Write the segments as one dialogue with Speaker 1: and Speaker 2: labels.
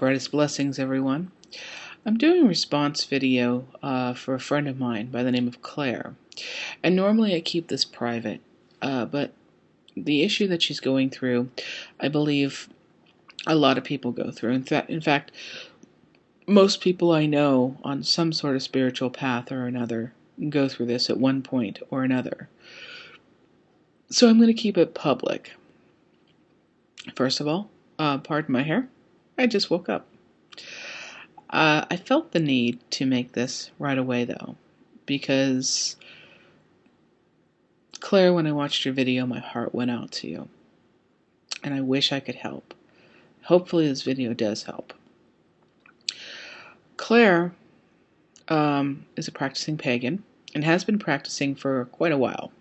Speaker 1: Brightest blessings, everyone. I'm doing a response video for a friend of mine by the name of Claire. And normally I keep this private, but the issue that she's going through, I believe a lot of people go through. In fact, most people I know on some sort of spiritual path or another go through this at one point or another. So I'm going to keep it public. First of all, pardon my hair. I just woke up. I felt the need to make this right away, though, because, Claire, when I watched your video, my heart went out to you, and I wish I could help. Hopefully this video does help. Claire is a practicing pagan and has been practicing for quite a while.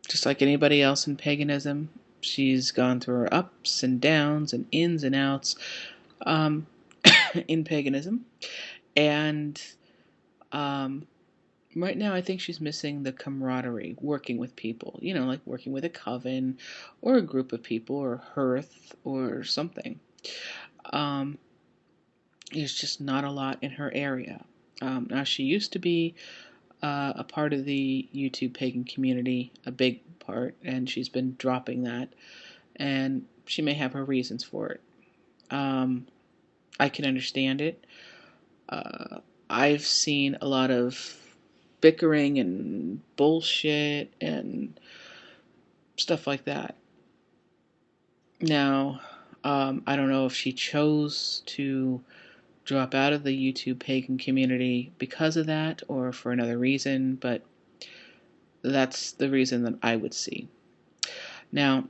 Speaker 1: Just like anybody else in paganism, she's gone through her ups and downs and ins and outs in paganism. And right now I think she's missing the camaraderie, working with people, like working with a coven or a group of people or hearth or something. There's just not a lot in her area. Now, she used to be a part of the YouTube pagan community, a big part, and she's been dropping that, and she may have her reasons for it. I can understand it. I've seen a lot of bickering and bullshit and stuff like that. Now, I don't know if she chose to drop out of the YouTube pagan community because of that or for another reason, but that's the reason that I would see. Now,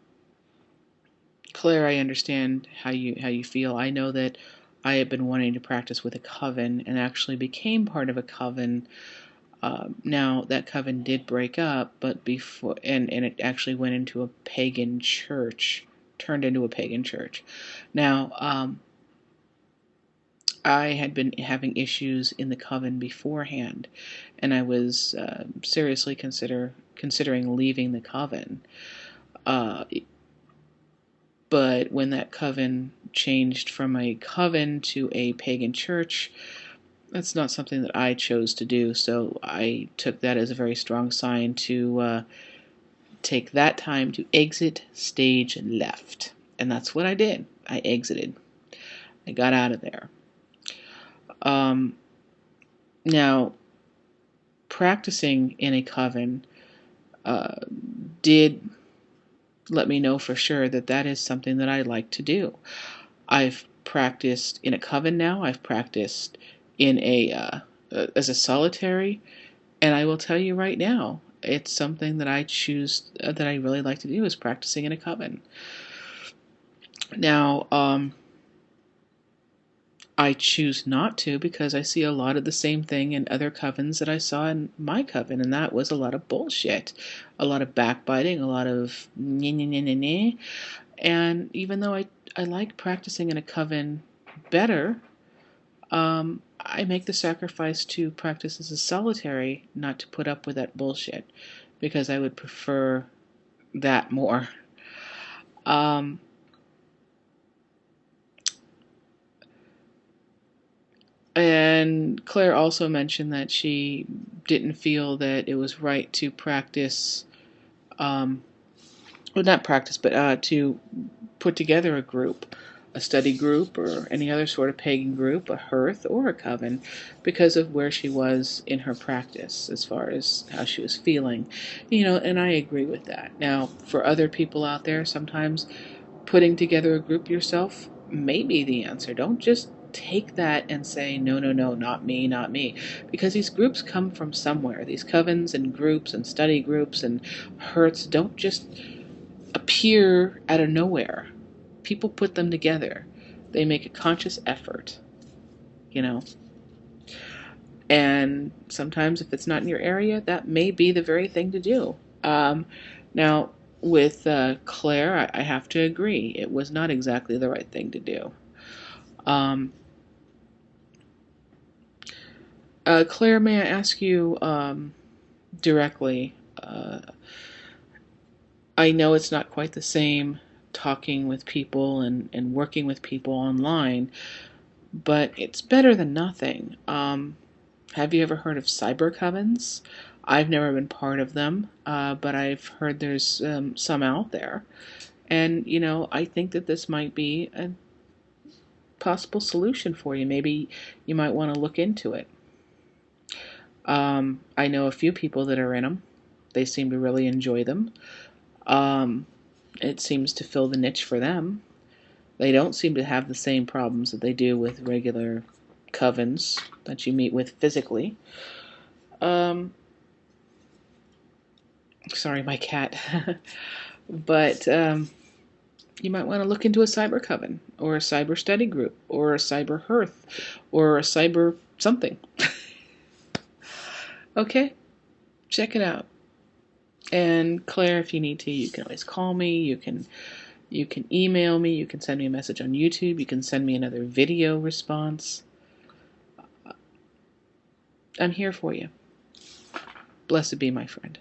Speaker 1: Claire, I understand how you feel. I know that I have been wanting to practice with a coven and actually became part of a coven. Now, that coven did break up, but before, and it actually went into a pagan church, turned into a pagan church. Now, I had been having issues in the coven beforehand, and I was seriously considering leaving the coven. But when that coven changed from a coven to a pagan church, that's not something that I chose to do, so I took that as a very strong sign to take that time to exit stage left. And that's what I did. I exited. I got out of there. Now, practicing in a coven did let me know for sure that that is something that I like to do. I've practiced in a coven now. I've practiced in as a solitary, and I will tell you right now, it's something that I choose, that I really like to do, is practicing in a coven. Now, I choose not to because I see a lot of the same thing in other covens that I saw in my coven, and that was a lot of bullshit, a lot of backbiting, a lot of nye. And even though I like practicing in a coven better, I make the sacrifice to practice as a solitary, not to put up with that bullshit, because I would prefer that more. And Claire also mentioned that she didn't feel that it was right to practice, well, not practice, but to put together a group, a study group, or any other sort of pagan group, a hearth or a coven, because of where she was in her practice, as far as how she was feeling. And I agree with that. Now, for other people out there, sometimes putting together a group yourself may be the answer. Don't just take that and say, no, not me, because these groups come from somewhere. These covens and groups and study groups and hearths don't just appear out of nowhere. People put them together. They make a conscious effort, and sometimes if it's not in your area, that may be the very thing to do. Now, with Claire, I have to agree, it was not exactly the right thing to do. Claire, may I ask you directly, I know it's not quite the same talking with people and working with people online, but it's better than nothing. Have you ever heard of cyber covens? I've never been part of them, but I've heard there's some out there. And, I think that this might be a possible solution for you. Maybe you might want to look into it. I know a few people that are in them. They seem to really enjoy them. It seems to fill the niche for them. They don't seem to have the same problems that they do with regular covens that you meet with physically. Um, Sorry, my cat. But you might want to look into a cyber coven or a cyber study group or a cyber hearth or a cyber something. Okay, check it out. And Claire, if you need to, you can always call me. You can email me. You can send me a message on YouTube. You can send me another video response. I'm here for you. Blessed be my friend.